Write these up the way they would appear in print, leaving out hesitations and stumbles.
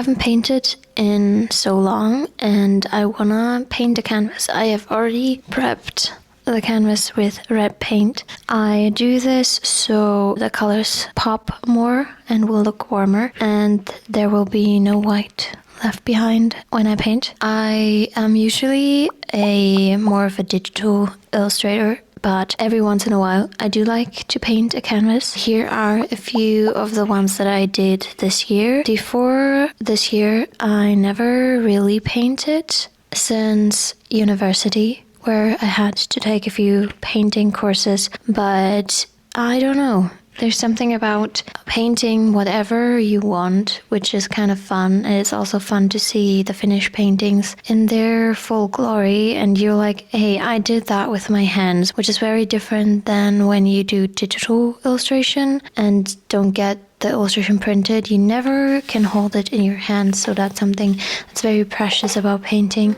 haven't painted in so long and I wanna paint the canvas. I have already prepped the canvas with red paint. I do this so the colors pop more and will look warmer and there will be no white left behind when I paint. I am usually more of a digital illustrator, but every once in a while I do like to paint a canvas. Here are a few of the ones that I did this year. Before this year, I never really painted since university, where I had to take a few painting courses, but I don't know. There's something about painting whatever you want, which is kind of fun. And it's also fun to see the finished paintings in their full glory. And you're like, hey, I did that with my hands, which is very different than when you do digital illustration and don't get the illustration printed. You never can hold it in your hands. So that's something that's very precious about painting.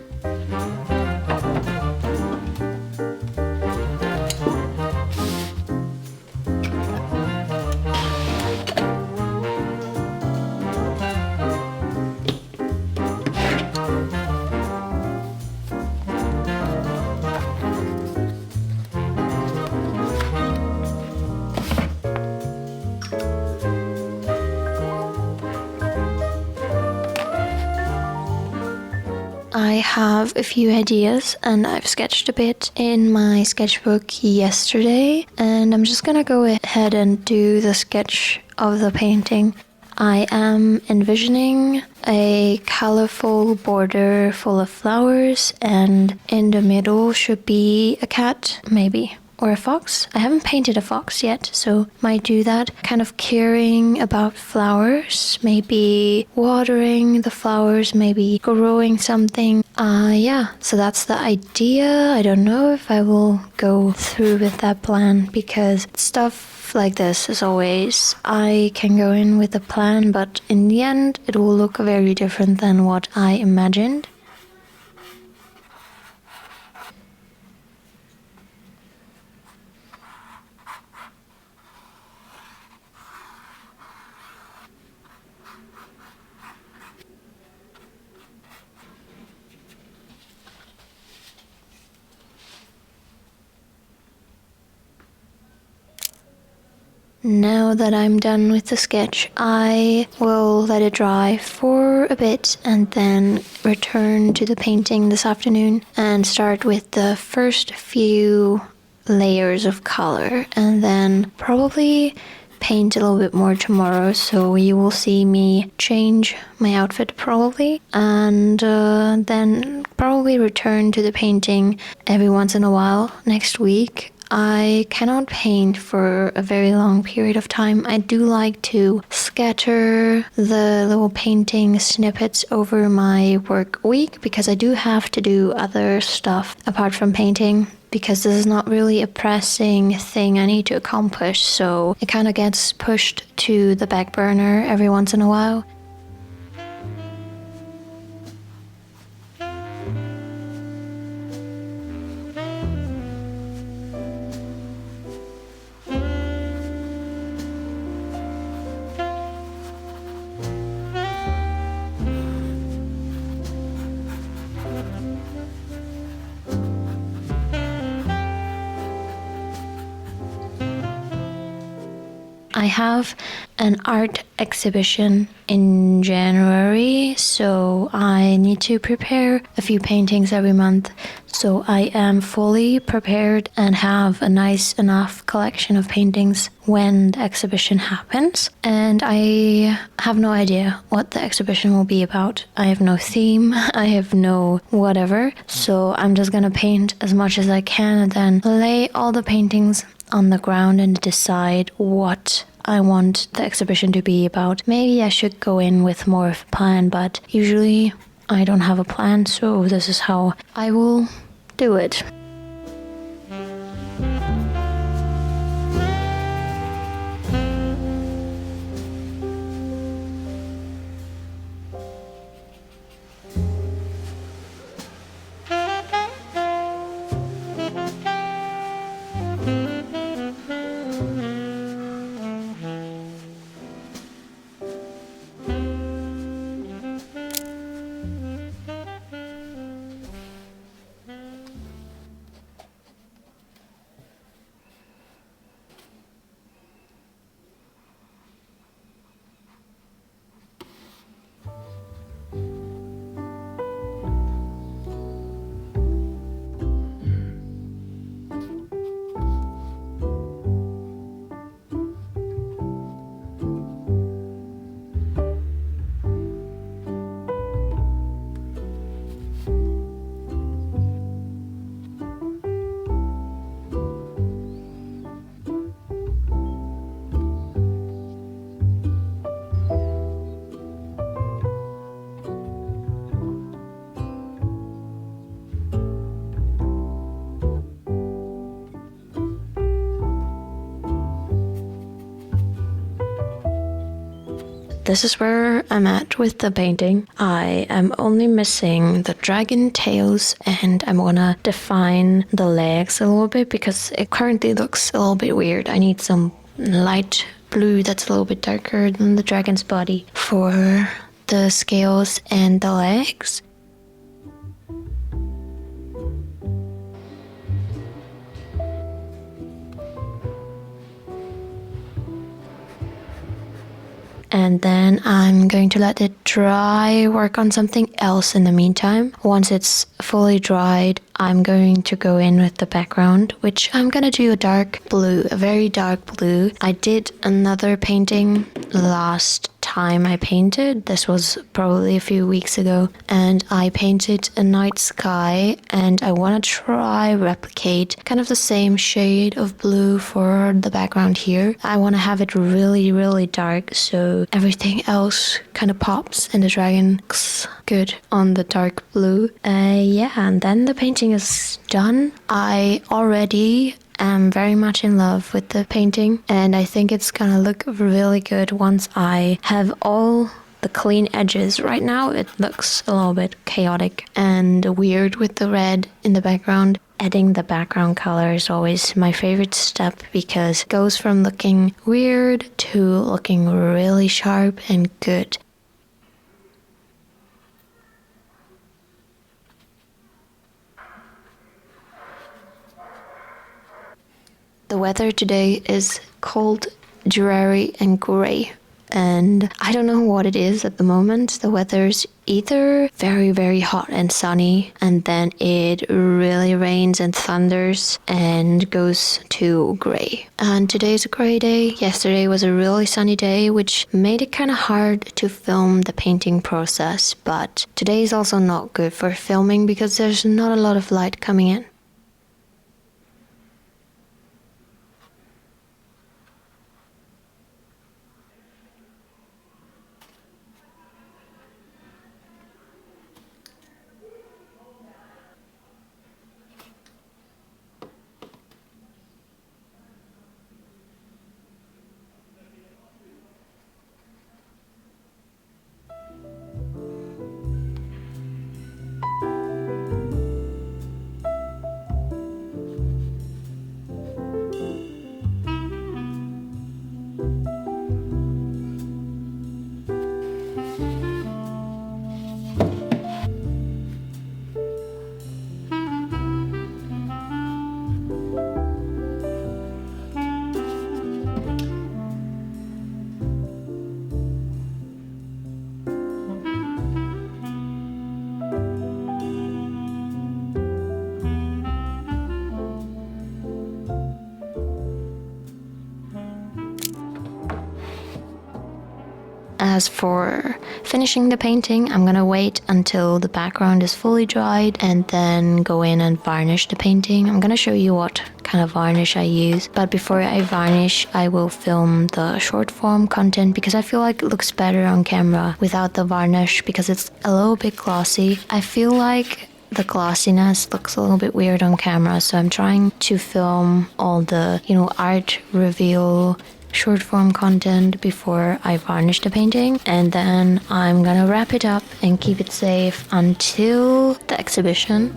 I have a few ideas and I've sketched a bit in my sketchbook yesterday, and I'm just gonna go ahead and do the sketch of the painting. I am envisioning a colorful border full of flowers, and in the middle should be a cat, maybe. Or a fox. I haven't painted a fox yet, so might do that. Kind of caring about flowers, maybe watering the flowers, maybe growing something. Yeah, so that's the idea. I don't know if I will go through with that plan, because stuff like this is always, I can go in with a plan, but in the end it will look very different than what I imagined. Now that I'm done with the sketch, I will let it dry for a bit and then return to the painting this afternoon and start with the first few layers of color, and then probably paint a little bit more tomorrow, so you will see me change my outfit probably, and then probably return to the painting every once in a while next week. I cannot paint for a very long period of time. I do like to scatter the little painting snippets over my work week, because I do have to do other stuff apart from painting, because this is not really a pressing thing I need to accomplish, so it kind of gets pushed to the back burner every once in a while. I have an art exhibition in January, so I need to prepare a few paintings every month. So I am fully prepared and have a nice enough collection of paintings when the exhibition happens. And I have no idea what the exhibition will be about. I have no theme, I have no whatever. So I'm just gonna paint as much as I can and then lay all the paintings on the ground and decide what I want the exhibition to be about. Maybe I should go in with more of a plan, but usually I don't have a plan, so this is how I will do it. this is where I'm at with the painting. I am only missing the dragon tails, and I'm gonna define the legs a little bit because it currently looks a little bit weird. I need some light blue that's a little bit darker than the dragon's body for the scales and the legs. And then I'm going to let it dry, work on something else in the meantime. Once it's fully dried, I'm going to go in with the background, which I'm gonna do a dark blue, a very dark blue. I did another painting last time I painted. This was probably a few weeks ago, and I painted a night sky, and I want to try replicate kind of the same shade of blue for the background here. I want to have it really dark so everything else kind of pops and the dragon looks good on the dark blue. Yeah, and then the painting is done. I already am very much in love with the painting, and I think it's gonna look really good once I have all the clean edges. Right now it looks a little bit chaotic and weird with the red in the background. Adding the background color is always my favorite step because it goes from looking weird to looking really sharp and good. The weather today is cold, dreary and grey, and I don't know what it is at the moment. The weather's either very hot and sunny, and then it really rains and thunders and goes to grey. And today's a grey day. Yesterday was a really sunny day, which made it kind of hard to film the painting process, but today is also not good for filming because there's not a lot of light coming in. As for finishing the painting, I'm gonna wait until the background is fully dried and then go in and varnish the painting. I'm gonna show you what kind of varnish I use, but before I varnish, I will film the short form content because I feel like it looks better on camera without the varnish because it's a little bit glossy. I feel like the glossiness looks a little bit weird on camera, so I'm trying to film all the, art reveal short form content before I varnish the painting, and then I'm gonna wrap it up and keep it safe until the exhibition.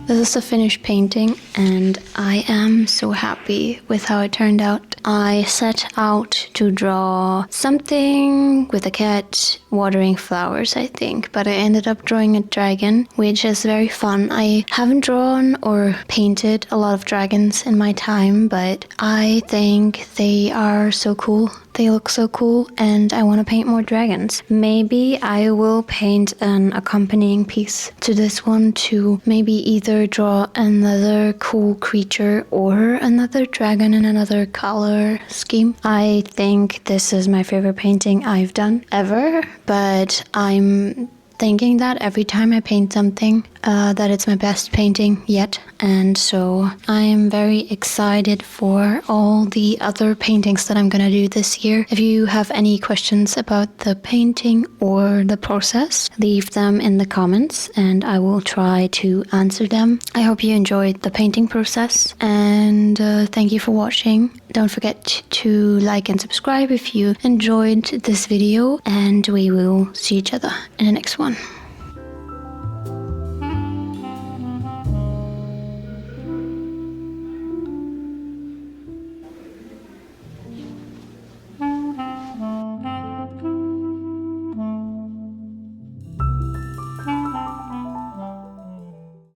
This is the finished painting, and I am so happy with how it turned out. I set out to draw something with a cat watering flowers, I think, but I ended up drawing a dragon, which is very fun. I haven't drawn or painted a lot of dragons in my time, but I think they are so cool. They look so cool, and I want to paint more dragons. Maybe I will paint an accompanying piece to this one to maybe either draw another cool creature or another dragon in another color scheme. I think this is my favorite painting I've done ever, but I'm thinking that every time I paint something, that it's my best painting yet, and so I am very excited for all the other paintings that I'm gonna do this year. If you have any questions about the painting or the process, leave them in the comments and I will try to answer them. I hope you enjoyed the painting process, and thank you for watching. Don't forget to like and subscribe if you enjoyed this video, and we will see each other in the next one.